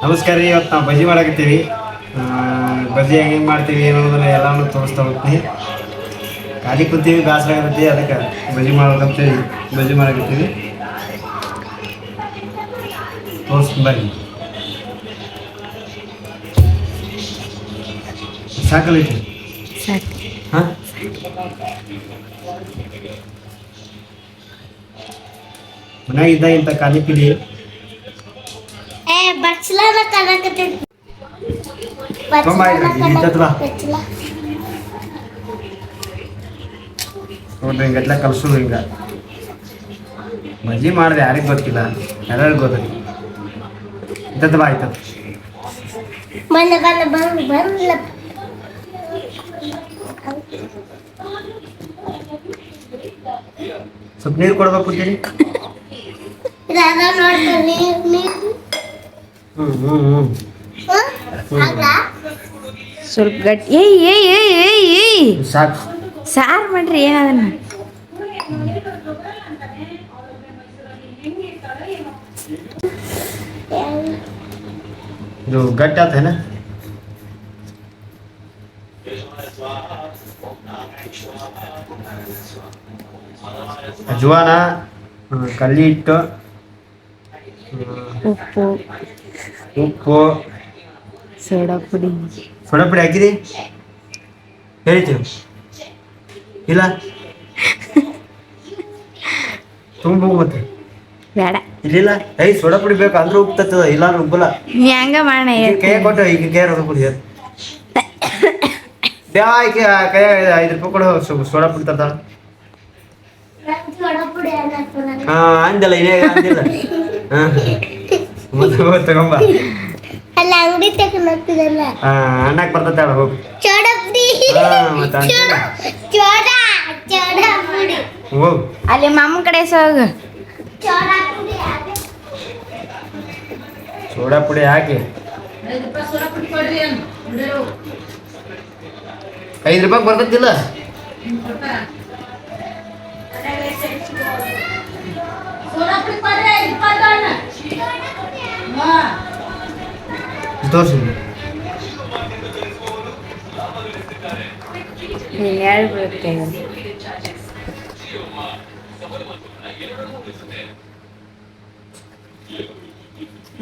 ನಮಸ್ಕಾರ ರೀ. ಇವತ್ತು ನಾವು ಬಜ್ಜಿ ಮಾಡಕತ್ತೀವಿ. ಬಜ್ಜಿ ಹೆಂಗೆ ಮಾಡ್ತೀವಿ ಅನ್ನೋದನ್ನ ಎಲ್ಲಾನು ತೋರಿಸ್ತಾ ಹೋಗ್ತೀನಿ. ಖಾಲಿ ಕೂತೀವಿ, ಬೇಸರ ಆಗತ್ತಿ, ಅದಕ್ಕೆ ಬಜ್ಜಿ ಮಾಡ್ಬೇಕಂತೇಳಿ ಬಜ್ಜಿ ಮಾಡಕತ್ತೀವಿ. ತೋರಿಸ್ತೀನಿ ಬರ್ರಿ. ಸಾಕಲ್ಲೈತಿ ಹಾಂ. ಮನ್ಯಾಗ ಇದ್ದಾಗ ಇಂಥ ಖಾಲಿ ಪಿಲಿ ನೋಡ್ರಿ, ಹಿಂಗೆಲ್ಲ ಕಲ್ಸೋದು. ಹಿಂಗ ಬಜ್ಜಿ ಮಾಡಿದ್ರೆ ಯಾರಿಗೆ ಗೊತ್ತಿಲ್ಲ, ಎಲ್ಲರಿಗೂ ಗೊತ್ತೈತಿ. ಇಂಥದ್ದು ಬಾ ಆಯ್ತದ. ಸ್ವಲ್ಪ ನೀರು ಕೊಡ್ಬೇಕು ಅಂತೀರಿ. ಸ್ವಲ್ಪ ಗಟ್ಟಿ. ಸಾಕು. ಸಾರು ಮಾಡ್ರಿ ಏನದನ್ನ. ಇದು ಗಟ್ಟಿ ಆತೇನ? ಅಜ್ವಾನ, ಕಲ್ಲಿ ಹಿಟ್ಟು, ಉಪ್ಪು, ಸೋಡಾ ಪುಡಿ ಹಾಕಿರಿ. ಹೇಳ್ತೀವಿ ಇಲ್ಲ ತುಂಬ ಮತ್ತೆ ಬೇಡ. ಇಲ್ಲ ಸೋಡಾ ಪುಡಿ ಬೇಕು ಅಂದ್ರೆ ಉಪ್ಪು ತತ್ತದ, ಇಲ್ಲ ಅಂದ್ರೆ ಉಪ್ಪಲ್ಲ. ನೀ ಹಂಗ ಮಾಡ. ಕೈ ಕೊಟ್ಟು ಈಗ ಕೈ ಪುಡಿ ಕೈ 5 ರೂಪಾಯಿ ಕೊಡು, ಸೋಡಾ ಪುಡಿ ತರ್ತಾಳ. ಅಂದಲ್ಲ ಇದೇ ಅಂದಿಲ್ಲ. ತಗೊಂಬ, ಅನ್ನಕ್ ಬರ್ತೈತೆ ಹೋಗಿ. ಹೋಗು ಅಲ್ಲಿ ಮಾಮನ ಕಡೆ ಹೋಗು. ಸೋಡಾ ಪುಡಿ ಹಾಕಿ 5 ರೂಪಾಯಿ ಬರ್ತೈತಿಲ್ಲ. ತೋರಿಸಿ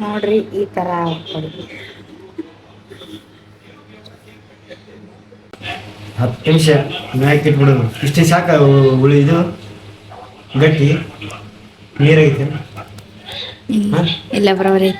ನೋಡ್ರಿ, ಈ ತರ ಕೊಡಿ. 10 ನಿಮಿಷ ಮ್ಯಾಕ್ ಇಟ್ಬಿಡೋದು. ಇಷ್ಟೇ ಸಾಕ. ಇದು ಗಟ್ಟಿ ನೀರಾಗೈತೆ. ಇಲ್ಲ ಬರೋರಿ.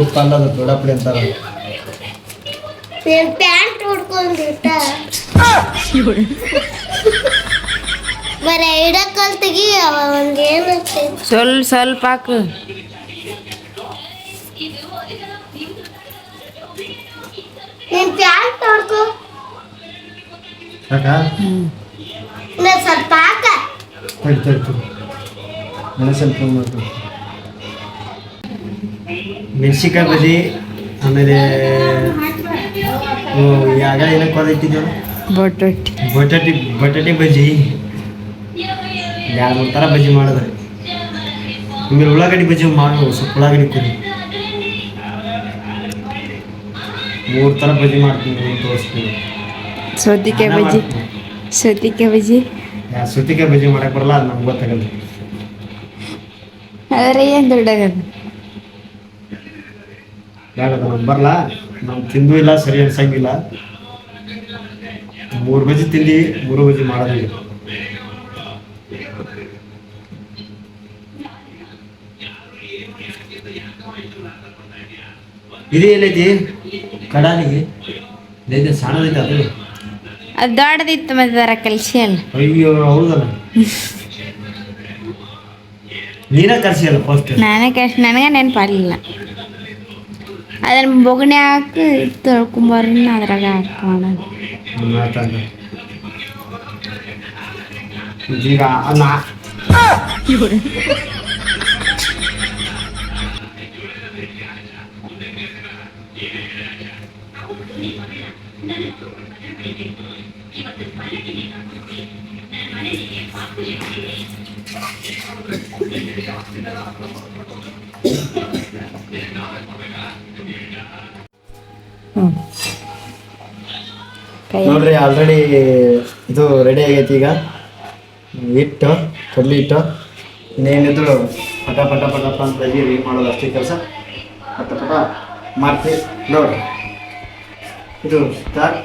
ಉಪ್ಪು ಅಲ್ಲದ ಸೋಡಾ ಪುಡಿ ಅಂತಾರ. ಪ್ಯಾಂಟ್ ಹೊಡ್ಕೊಂಡಿಟ್ಟ ಬರೀ ಇಡಕ್ಕಲ್ ತೆಗಿ. ಒಂದೇನು ಸ್ವಲ್ಪ ಹಾಕು. ನೀನ್ ಪ್ಯಾಂಟ್ ಹೊಡ್ಕೊ. ಸ್ವಲ್ಪ ಹಾಕ. ಮೆಣಸಿನ್ಕಾಯಿ ಬಜ್ಜಿ, ಆಮೇಲೆ ಆಗ ಏನಕ್ಕೆ ಕೊದಿಟ್ಟಿದ್ದೇವೆ ಬಟಾಟಿ ಬಜ್ಜಿ. 2-3 ಥರ ಬಜ್ಜಿ ಮಾಡಿದ್ರೆ. ಆಮೇಲೆ ಉಳ್ಳಾಗಡ್ಡಿ ಬಜ್ಜಿ ಮಾಡ್ಬೋದು. ಸ್ವಲ್ಪ ಉಳ್ಳಾಗಡ್ಡಿ ಕೊಡಿ. 3 ಥರ ಬಜ್ಜಿ ಮಾಡ್ತೀನಿ, ತೋರಿಸ್ತೀನಿ. ಸೌತಿಕಾಯಿ ಬಜ್ಜಿ ಮಾಡಕ್ಕೆ ಬರಲ್ಲ, ಅದು ನಮ್ಗೆ ಗೊತ್ತಾಗಲ್ಲ. ಆದರೆ ಏನು ದೊಡ್ಡಾಗದು ಯಾಕಂದ್ರೆ ನಮ್ಗೆ ಬರಲ್ಲ, ನಾವು ತಿಂದು ಇಲ್ಲ, ಸರಿ ಅನ್ಸಂಗಿಲ್ಲ. 3 ಬಜ್ಜಿ ತಿಂದು 3 ಬಜ್ಜಿ ಮಾಡೋದಿಲ್ಲ. ಇದು ಎಲ್ಲೈತಿ ಕಡಾಲಿಗೆ ಸಣ್ಣದೈತೆ ಅದು. ಅದು ದೊಡ್ಡದಿತ್ತು ಮತ್ತೆ ಕಲಿಸಿ ಅಲ್ಲ. ಅಯ್ಯೋ ಹೌದಲ್ಲ, ನೀನೇ ಕರ್ಸಿ ಅಲ್ಲ ಫಸ್ಟ್. ನಾನೇ ಕಷ್ಟ, ನನಗೆ ನೆನಪಾಗಲಿಲ್ಲ. ಅದನ್ನ ಬೊಗಣೆ ಹಾಕಿ ತೊಳ್ಕೊಂಬರ್ನ ಅದ್ರಾಗ ಹಾಕೋಣ. ಈಗ ನಾ ಕೈ ನೋಡ್ರಿ ಆಲ್ರೆಡಿ ಇದು ರೆಡಿ ಆಗೈತಿ. ಈಗ ಹಿಟ್ಟು ಕಡ್ಲಿ ಹಿಟ್ಟು ಇನ್ನೇನಿದ್ರು ಪಟ ಪಟ ಪಟ ಪಟ ಅಂತ ರೀ ಮಾಡೋದು ಅಷ್ಟೇ ಕೆಲಸ. ಪಟ ಪಟ ಮಾಡ್ತೀವಿ ನೋಡ್ರಿ. ಇದು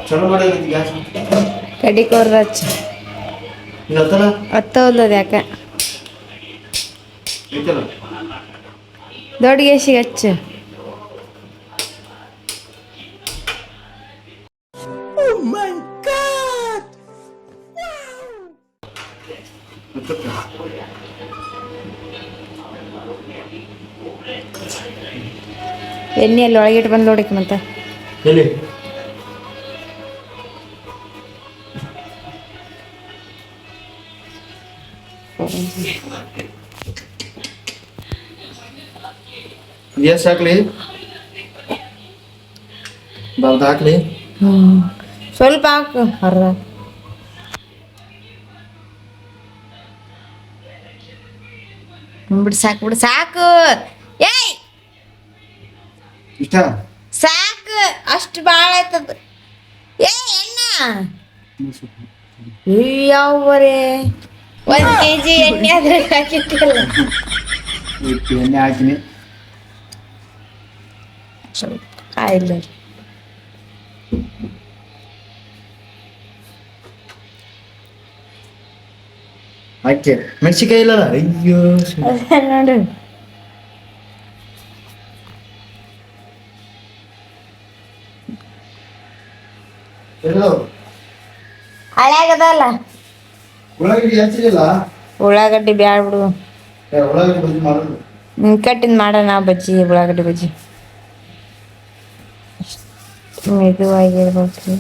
ಚಲೋ ಮಾಡೋದೈತಿ ಗ್ಯಾಸ್ ಕಡ್ಡಿ ಕೋರ್ ಹಚ್ಚ ಇದು ಹತ್ತಲ್ಲ ಹತ್ತೋಲ್ಲದ ಯಾಕೆ ಐತಲ್ಲ. ದೊಡ್ಡ ಗ್ಯಾಸಿಗೆ ಹಚ್ಚು. ಎಣ್ಣೆ ಅಲ್ಲಿ ಒಳಗಿಟ್ಟು ಬಂದು ನೋಡಿಕ್ ಮತ್ತೆ ಎಲ್ಲಿ ಎಷ್ಟು ಹಾಕ್ಲಿ ಬರ್ದು ಹಾಕ್ಲಿ. ಸ್ವಲ್ಪ ಹಾಕು ಅರ್ಧ. ಬಿಡು ಸಾಕು ಬಿಡು ಸಾಕು. ಏಯ್ ಇಷ್ಟ ಸಾಕು ಅಷ್ಟು ಭಾಳ ಆಯ್ತದ. ಏ ಎಣ್ಣ ಯಾವರೇ 1 kg ಎಣ್ಣೆ ಅದ್ರಾಗ ಹಾಕಿಟ್ಟಿಲ್ಲ. ಎಣ್ಣೆ ಹಾಕಿನಿ ಸ್ವಲ್ಪ ಕಾಯಿಲ್ಲ ಹಾಕಿ ಮೆಣಸಿಕಾಯಿ ಇಲ್ಲಲ್ಲ. ಅಯ್ಯೋ ನೋಡು ಎಲ್ಲೋ ಹಳ್ಯಾಗದಲ್ಲ ಉಳ್ಳಾಗಡ್ಡಿ ಹಚ್ಚಿಲ್ಲ. ಉಳ್ಳಾಗಡ್ಡಿ ಬ್ಯಾಡ ಬಿಡು. ಉಳ್ಳಾಗಡ್ಡಿ ಬಜ್ಜಿ ಮಾಡೋದು ಕಟ್ಟಿಂದ ಮಾಡೋಣ ಬಜ್ಜಿ ಉಳ್ಳಾಗಡ್ಡಿ ಬಜ್ಜಿ. ಮೆದುವಾಗಿರ್ಬೇಕು.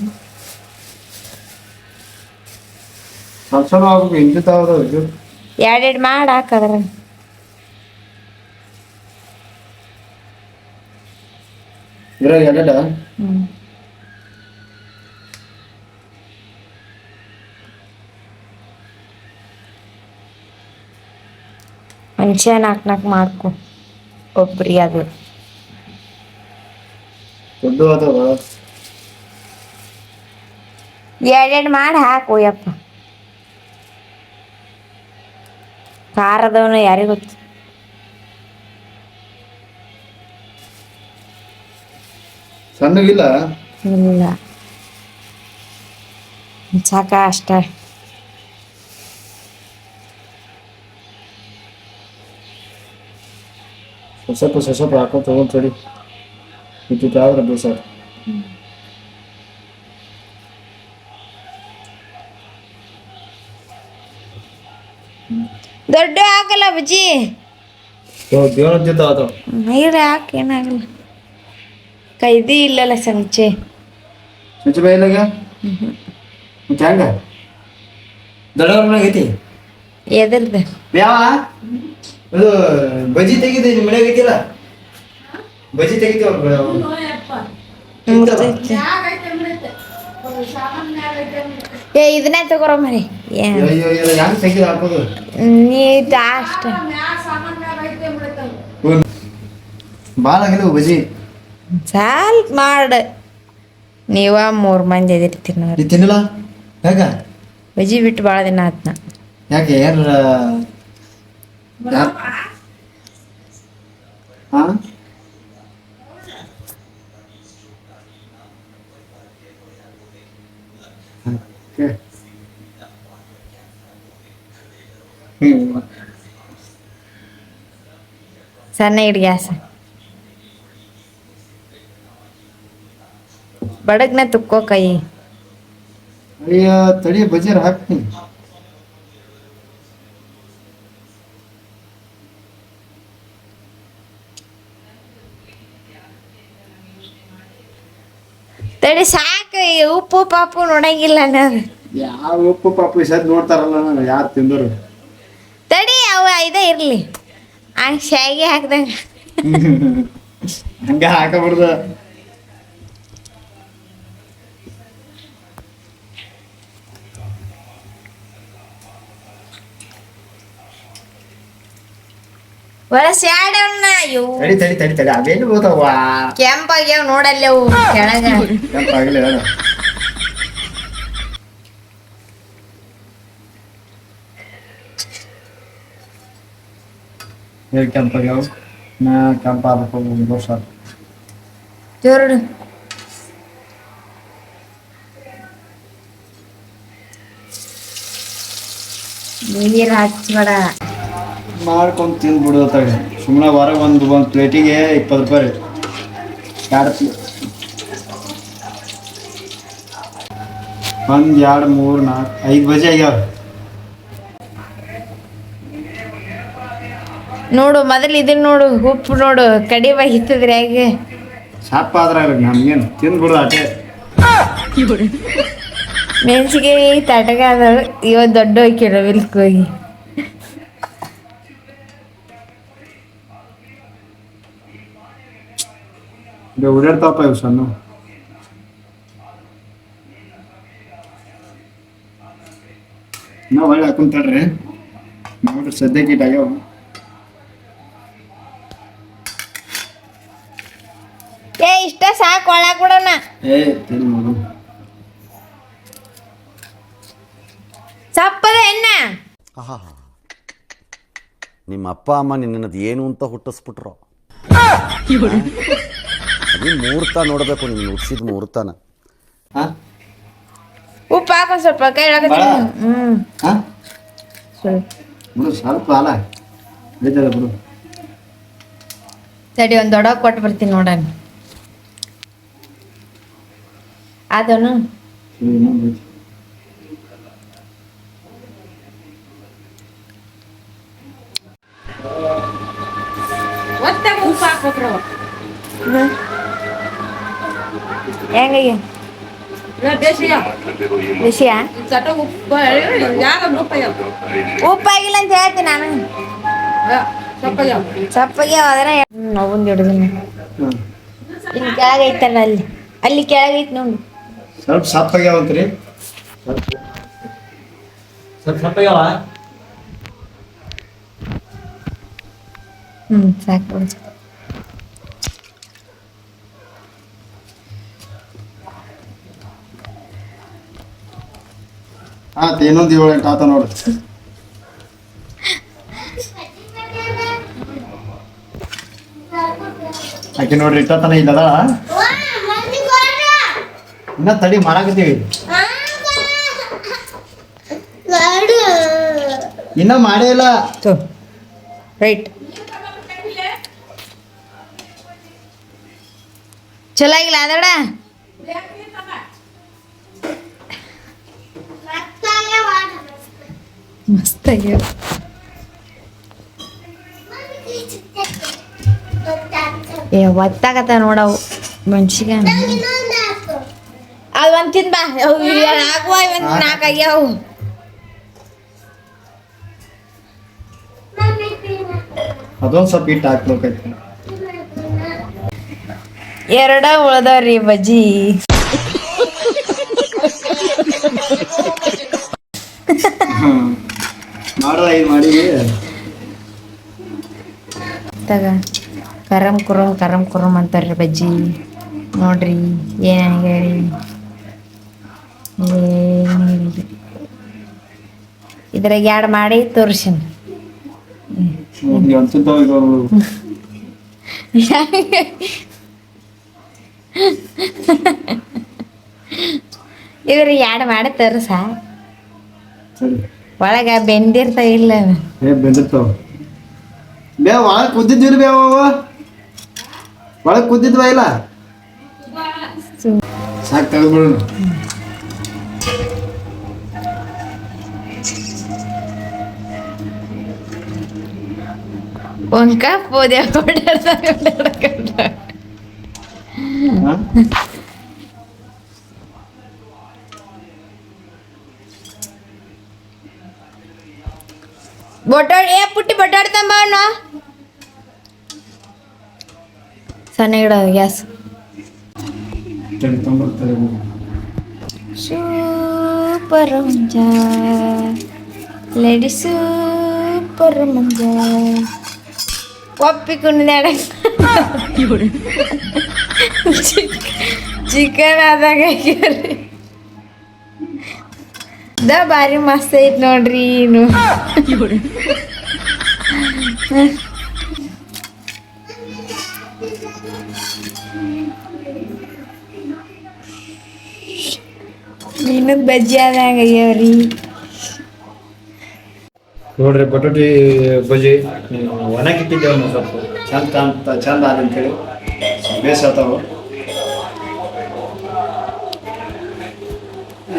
ಸ್ವಲ್ಪ ಆಗ್ಬೇಕು. ಇಂಟು ತಾವ್ದು ಇದು ಎರಡೆರಡು ಮಾಡಿ ಹಾಕದ್ರ ಇದ್ರಾಗ ಎರಡ ಮನುಷ್ಯ ನಾಲ್ಕು ಮಾಡ್ಕೊ ಒಬ್ರಿಗೆ ಅದು ದೊಡ್ಡ ಅದಾವ. ಎರಡೆರಡು ಮಾಡಿ ಹಾಕು ಯಪ್ಪ. ಖಾರದವನು ಯಾರಿಗೂ ಗೊತ್ತು. ಸಣ್ಣಗಿಲ್ಲ ಇಲ್ಲ ಸಾಕ ಅಷ್ಟ. ಸ್ವಲ್ಪ ಹಾಕೋ ತಗೊಂಡ್ ಸರಿ ಇಟ್ಟಿಟ್ಟು ಆದ್ರೆ ಬೇಸಾರ. ದೊಡ್ಡ ಹಾಕಲ್ಲ ಬಜ್ಜಿ ದೇವರ ಜೊತೆ ಆತಾವ. ನೀರು ಹಾಕಿ ಏನಾಗಲ್ಲ. ಕೈದಿ ಇಲ್ಲಲ್ಲ ಸಂಚೆ ಸಂಚೆ ಬಾಯಿಲಾಗ ಮತ್ತೆ ಹಂಗ ದೊಡ್ಡವ್ರ ಐತಿ ಎದ್ರದ್ದು ಯಾವ ಅದು ಬಜ್ಜಿ ತೆಗಿದೆ ನಿಮ್ಮ ಮನೆಯಾಗ ಐತಿಲ್ಲ. ಬಜ್ಜಿ ತೆಗಿತೀವ ಏ ಇದನ್ನೇ ತಗೋರ ಮರಿ ಹೆಂಗ್ ತೆಗಿದ ಹಾಕೋದು ನೀ ಅಷ್ಟ ಭಾಳ ಆಗಿಲ್ಲ ಬಜ್ಜಿ. ಸ್ವಲ್ಪ ಮಾಡ ನೀವ 3 ಮಂದಿ ಎದಿರ್ತೀರಿ ನೋಡಿ. ನೀ ತಿನ್ನಲ್ಲ ಯಾಕ ಬಜ್ಜಿ ಬಿಟ್ಟು ಭಾಳ ದಿನ ಆತ್ನ. ಯಾಕೆ ಏನಾರ ಹಾಂ ಸಣ್ಣ ಇಡ್ ಗ್ಯಾಸ್ ಬಡಗ್ನ ತುಕ್ಕೋ ಕೈ. ಅಯ್ಯ ತಡಿ ಬಜ್ಜಿಯಾರ ಹಾಕ್ತೀನಿ. ತಡಿ ಸಾಕು. ಉಪ್ಪು ಪಾಪು ನೋಡಂಗಿಲ್ಲ ಅನ್ನೋದು ಯಾವ ಉಪ್ಪು ಪಾಪು ಸದ್ ನೋಡ್ತಾರಲ್ಲ ಯಾರು ತಿಂದರು. ತಡಿ ಅವ ಇದೇ ಇರಲಿ ಹಂಗೆ ಶಾವಿಗೆ ಹಾಕ್ದಂಗ ಹಂಗ ಹಾಕಬಿಡ್ದು. ಒಳ ಸ್ಯಾಡವ್ನ ಇವು ತಡಿ ತಡಿ ತಡಿ ತಡಿ ಅವೇನು ಹೋತಾವ ಕೆಂಪಾಗ್ಯಾವ ನೋಡಲ್ಲ ಅವು ಕೆಳಗ ಕೆಂಪಾಗಿಲ್ಲ ಹೇಳು. ಹೇಳಿ ಕೆಂಪಾಗ್ಯಾವ ನಾ ಕೆಂಪಾಗಬೇಕು 1 ವರ್ಷ ಜೋರು ನೀರು ಹಚ್ಬೇಡ ಮಾಡ್ಕೊಂಡು ತಿಂದ್ಬಿಡು ಅತ್ತಾಗ ಸುಮ್ಮನೆ ಹೊರಗೆ ಒಂದು ಪ್ಲೇಟಿಗೆ 20 ರೂಪಾಯಿ 2 1 2 3 4 5 ಬಜೆ ಆಗ್ಯಾವ. ನೋಡು ಮೊದಲು ಇದನ್ನ ನೋಡು ಉಪ್ಪು ನೋಡು ಕಡಿಮೆ ಹಿತ್ತದ್ರಿ ಹೇಗೆ ಶಾಪ್ ಆದ್ರೆ ನಮ್ಗೇನು ತಿಂದ್ಬಿಡು ಅಟೆ. ಮೆಣಸಿಗೆ ತಟಗ ಅದಾವ ಇವತ್ತು ದೊಡ್ಡ ಹೋಗ್ಯಾರ ವಿಲ್ಕ್ ಹೋಗಿ ಓಡಾಡ್ತಾವಪ್ಪ ಇವು ಸಣ್ಣ. ನಾವು ಒಳ್ಳೆ ಹಾಕೊಂತಾಳ್ರಿ ನೋಡ್ರಿ ಸದ್ಯಕ್ಕೆ ಇಟ್ಟಾಗ್ಯಾವ. ಏ ಇಷ್ಟ ಸಾಕು ಒಳಗೆ ಬಿಡೋಣ ಏ ತಿನ್ ಮಗು ಸಪ್ಪದ ಎಣ್ಣ ಆಹಾ ನಿಮ್ಮ ಅಪ್ಪ ಅಮ್ಮ ನಿನ್ನದು ಏನು ಅಂತ ಹುಟ್ಟಿಸ್ಬಿಟ್ರು. ಅದೇ ಮುಹೂರ್ತ ನೋಡಬೇಕು ನೀನು ಹುಟ್ಟಿಸಿದ ಮುಹೂರ್ತನ. ಹಾಂ ಉಪ್ಪು ಹಾಕೊಂಡ್ ಸ್ವಲ್ಪ ಕೈ ಒಳಗೆ ಬಾಳ? ಹಾಂ ಸ್ವಲ್ಪ ಬಿಡು ಸ್ವಲ್ಪ ಅಲ್ಲ ಬೇಜಾರ ಬಿಡು. ತಡಿ ಒಂದು ದೊಡ್ಡ ಕೊಟ್ಟು ಬರ್ತೀನಿ ನೋಡೋಣ ಅದನು ಉಪ್ಪು ಹಾಕ್ಬೇಕ್ರಿ ಹೆಂಗಾಗಿ ದೇಶೀಯ ವಿಷಯ ಚಟ ಉಪ್ಪು ಯಾರ ಉಪ್ಪಯ್ಯ ಉಪ್ಪಾಗಿಲ್ಲ ಅಂತ ಹೇಳ್ತೀನಿ ನಾನು ಸಪ್ಪಯ್ಯ ಸಪ್ಪಗೆ ಹೋದ್ರೆ ನೋವೊಂದು ಹಿಡಿದಿನ ಹಾಂ ಇಲ್ಲಿ ಕೆಳಗೈತಲ್ಲ ಅಲ್ಲಿ ಅಲ್ಲಿ ಕೆಳಗೈತೆ ನೋಡು ಸ್ವಲ್ಪ ಸಪ್ಪಾಗ್ಯಾವಂತ್ರಿ ಸ್ವಲ್ಪ ಸಪ್ಪಾಗ್ಯಾವ. ಸಾಕು ಆತ ಇನ್ನೊಂದು 7-8 ಆತ ನೋಡು. ಆಕೆ ನೋಡ್ರಿ ಇಟ್ಟತನ ಇಲ್ಲದ ಇನ್ನ ತಡಿ ಮಾಡಾಕತ್ತೀವಿ ಇನ್ನ ಮಾಡೇ ಇಲ್ಲ. ರೈಟ್ ಚಲೋ ಆಗಿಲ್ಲ ಅದಡ ಮಸ್ತ್ ಆಗ್ಯಾವ ಏ ಒತ್ತಾಗತ್ತ ನೋಡವು ಮೆಣ್ಸಿಗೆ ಅದು ಒಂದು ತಿಂದ ಬಾ ಆಗುವ ಒಂದು 4 ಆಗ್ಯಾವು ಅದೊಂದು ಸ್ವಲ್ಪ ಇಟ್ಟು ಹಾಕ್ಬೇಕೈತಿ. 2 ಉಳ್ದವ್ರಿ ಬಜ್ಜಿ ಮಾಡ್ದ ಇದು ಮಾಡಿ ತಗ ಕರಂ ಕುರಂ ಅಂತಾರ್ರಿ ಬಜ್ಜಿ ನೋಡ್ರಿ ಏನ್ ಹೇಳಿ ಏನಿಲ್ರಿ ಇದ್ರಾಗ 2 ಮಾಡಿ ತೋರ್ಸಿನ ಅನ್ಸುತ್ತಾವ ಇದ್ರ 2 ಮಾಡಿ ತೋರ್ಸ ಸರಿ ಒಳಗ ಬೆಂದಿರ್ತಾವ ಇಲ್ಲ ಏ ಬೆಂದಿರ್ತಾವ ಬೇ ಒಳಗೆ ಕುದ್ದಿದ್ವಿ ಬೇವ ಒಳಗೆ ಕುದ್ದಿದ್ವ ಇಲ್ಲ ಸಾಕು ತೆಗೆದ್ಬಿಡೋಣ. ಒಂದ್ ಕಪ್ ಓದ್ಯ ಬೊಟಾಡ್ ಏ ಪುಟ್ಟಿ ಬೊಟಾಡ್ತಂಬ ಅವನು ಸಣ್ಣ ಗಿಡ ಗ್ಯಾಸ್ ಸೂಪರ್ ಮಂಜ ಲೇಡಿ ಸೂಪರ್ ಮಂಜ ಒಪ್ಪಿಕೊಂಡಿದ್ದಾಡ ಚಿಕನ್ ಆದಾಗ ಭಾರಿ ಮಸ್ತ್ ಐತ್ ನೋಡ್ರಿ ಇನ್ನು ನೀನು ಬಜ್ಜಿ ಆದಂಗ ಅಯ್ಯವ್ರಿ ನೋಡ್ರಿ ಬಟಾಟಿ ಬಜ್ಜಿ ಒಣಗಿಟ್ಟಿದ್ದೇವೆ ನಾವು ಸ್ವಲ್ಪ ಚಂದ ಕಾಣ್ತಾ ಚಂದ ಆದ ಅಂತೇಳಿ ಬೇಸ್ ಆತಾವು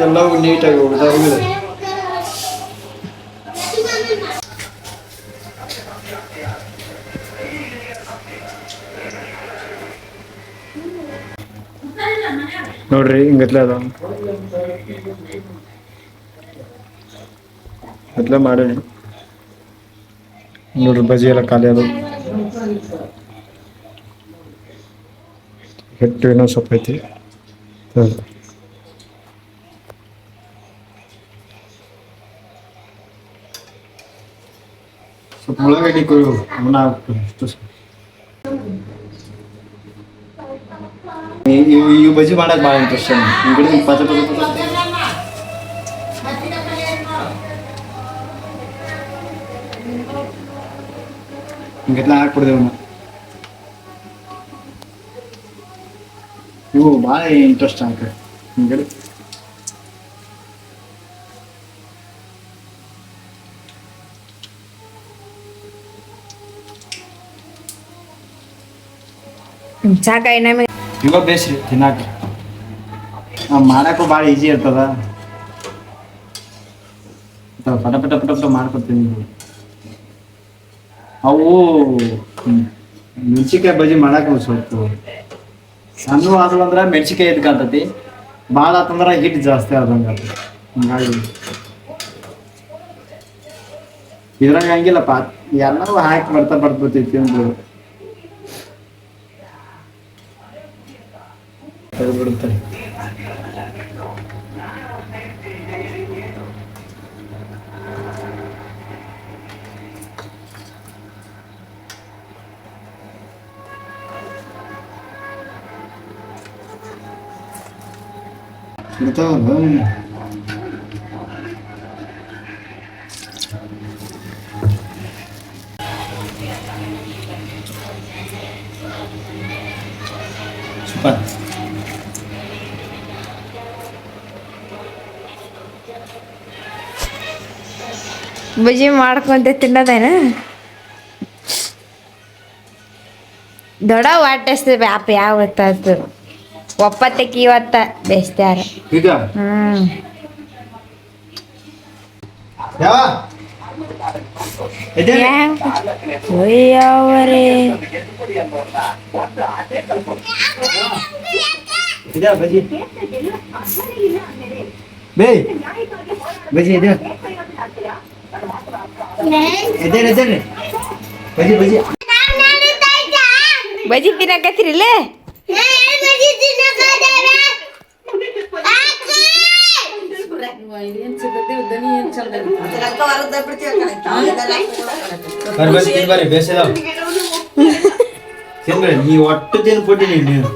ಎಲ್ಲವೂ ನೀಟಾಗಿ ಉಳಿದಾಗಿದೆ. ನೋಡ್ರಿ ಹಿಂಗತ್ಲೆ ಅದ ಅತ್ಲೆ ಮಾಡೀನಿ ನೋಡ್ರಿ ಬಜ್ಜಿ ಎಲ್ಲ ಖಾಲಿ ಅದು ಹಿಟ್ಟು ಏನೋ ಸ್ವಲ್ಪ ಐತಿ ಸ್ವಲ್ಪ ಉಳ್ಳಾಗಡ್ಡಿ ಇವು ಬಜ್ಜಿ ಮಾಡಕ್ ಭಾಳ ಇಂಟ್ರೆಸ್ಟ್ ಪದ ಹಿಂಗೆಲ್ಲ ಹಾಕ್ಬಿಡ್ದೇವ್ ನಾವು ಇವು ಭಾಳ ಇಂಟ್ರೆಸ್ಟ್ ಆಗ್ತದೆ ಹಿಂಗೆ ಸಾಕಾಯಿ ನಮಗೆ ಇವಾಗ ಬೇಸ್ರಿ ತಿನ್ನಾಕ ಮಾಡಕ್ಕೂ ಭಾಳ ಈಜಿ ಇರ್ತದ ಪಟ ಪಟ ಪಟ ಪಟ ಮಾಡ್ಕೊತೀನಿ. ಅವು ಮೆಣಸಿನ್ಕಾಯಿ ಬಜ್ಜಿ ಮಾಡಕ್ಕೆ ಒಂದು ಸ್ವಲ್ಪ ಸಣ್ಣ ಆದ್ವು ಅಂದ್ರೆ ಮೆಣಸಿನ್ಕಾಯಿ ಎದ್ಕಾತತಿ, ಭಾಳ ಆತಂದ್ರೆ ಹಿಟ್ಟು ಜಾಸ್ತಿ ಆದಂಗೆ ಆತ. ಹಿಂಗಾಗಿ ಇದ್ರಾಗ ಹಂಗಿಲ್ಲಪ್ಪ, ಎಲ್ಲರೂ ಹಾಕಿ ಬರ್ತೈತಿ ಒಂದು ಬಿಡುತ್ತಾರೆ. ಸೂಪರ್. ಬಜ್ಜಿ ಮಾಡ್ಕೊಂತ ತಿನ್ನೋದೇನ ದೊಡ್ಡ ವಾಟೆಸ್ ಬ್ಯಾಪ ಯಾವ ಗೊತ್ತಾಯ್ತು ಒಪ್ಪತ್ತಕ್ಕೆ ಇವತ್ತ ಬೇಸ್ತ್ಯಾರ. ಈಗ ಯಾವರೇ ಬಜ್ಜಿ ಬೇ ಬಜ್ಜಿ ಇದೆ ಎದ್ದೇಳ್ರಿ ಬಜ್ಜಿ ಬಜ್ಜಿ ಬಜ್ಜಿ ತಿನ್ನಕತ್ರಿಲ್ಲ ಬರ್ರಿ ಬೇಸದ ತಿನ್ಬೇಡಿ ನೀ ಒಟ್ಟು ತಿನ್ ಕೊಟ್ಟಿನಿ ನೀವು